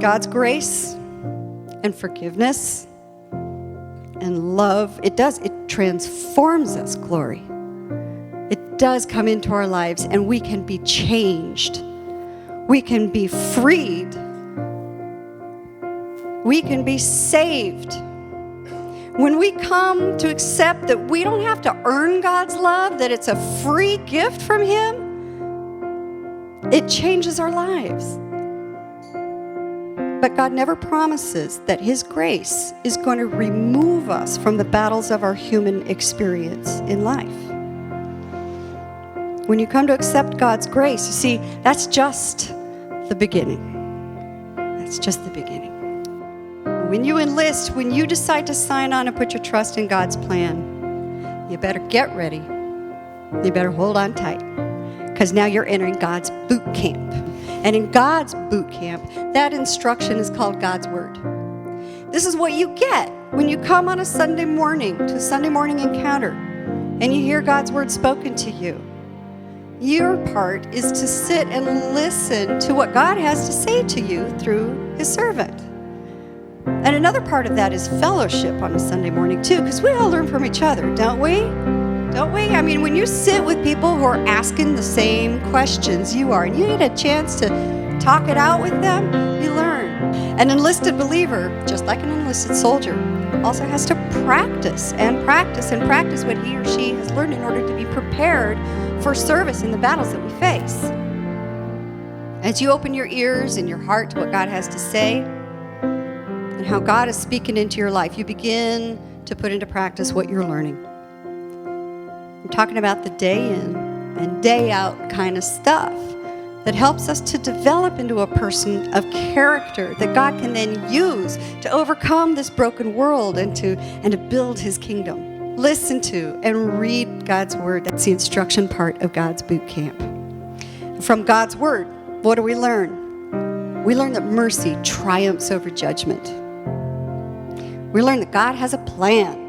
God's grace and forgiveness and love, it transforms us, glory. It does come into our lives, and we can be changed. We can be freed. We can be saved. When we come to accept that we don't have to earn God's love, that it's a free gift from Him, it changes our lives. But God never promises that His grace is going to remove us from the battles of our human experience in life. When you come to accept God's grace, you see, that's just the beginning. That's just the beginning. When you enlist, when you decide to sign on and put your trust in God's plan, you better get ready. You better hold on tight, because now you're entering God's boot camp. And in God's boot camp, that instruction is called God's Word. This is what you get when you come on a Sunday morning to a Sunday morning encounter and you hear God's Word spoken to you. Your part is to sit and listen to what God has to say to you through His servant. And another part of that is fellowship on a Sunday morning too, because we all learn from each other, don't we? Don't we? I mean, when you sit with people who are asking the same questions you are, and you get a chance to talk it out with them, you learn. An enlisted believer, just like an enlisted soldier, also has to practice and practice and practice what he or she has learned in order to be prepared for service in the battles that we face. As you open your ears and your heart to what God has to say and how God is speaking into your life, you begin to put into practice what you're learning. I'm talking about the day in and day out kind of stuff that helps us to develop into a person of character that God can then use to overcome this broken world and to build His kingdom. Listen to and read God's Word. That's the instruction part of God's boot camp. From God's Word, what do we learn? We learn that mercy triumphs over judgment. We learn that God has a plan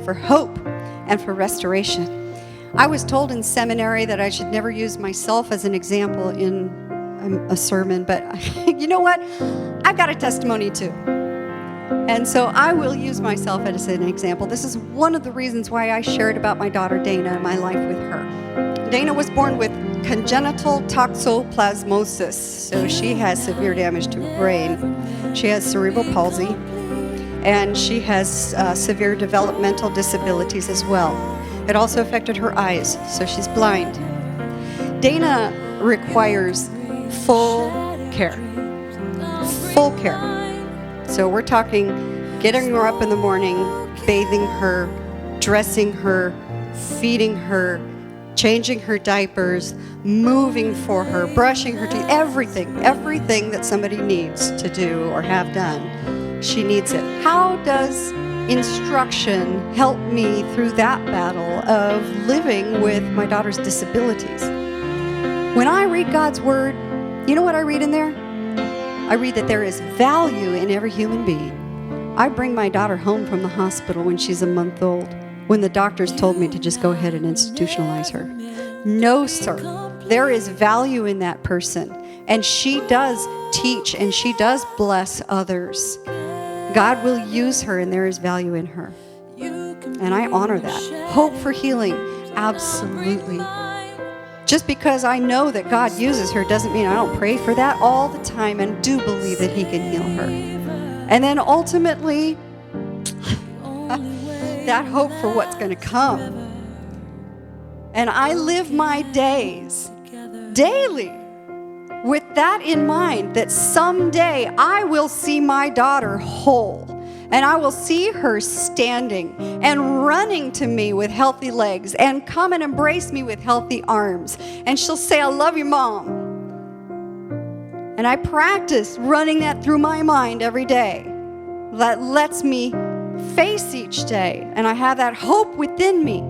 for hope and for restoration. I was told in seminary that I should never use myself as an example in a sermon, but you know what? I've got a testimony too. And so I will use myself as an example. This is one of the reasons why I shared about my daughter Dana and my life with her. Dana was born with congenital toxoplasmosis, so she has severe damage to her brain. She has cerebral palsy, and she has severe developmental disabilities as well. It also affected her eyes, so she's blind. Dana requires full care. Full care. So we're talking getting her up in the morning, bathing her, dressing her, feeding her, changing her diapers, moving for her, brushing her teeth, everything that somebody needs to do or have done. She needs it. How does instruction help me through that battle of living with my daughter's disabilities? When I read God's Word, you know what I read in there? I read that there is value in every human being. I bring my daughter home from the hospital when she's a month old, when the doctors told me to just go ahead and institutionalize her. No, sir. There is value in that person, and she does teach and she does bless others. God will use her, and there is value in her. And I honor that. Hope for healing, absolutely. Just because I know that God uses her doesn't mean I don't pray for that all the time and do believe that He can heal her. And then ultimately, that hope for what's going to come. And I live my days daily with that in mind, that someday I will see my daughter whole, and I will see her standing and running to me with healthy legs and come and embrace me with healthy arms. And she'll say, "I love you, Mom." And I practice running that through my mind every day. That lets me face each day, and I have that hope within me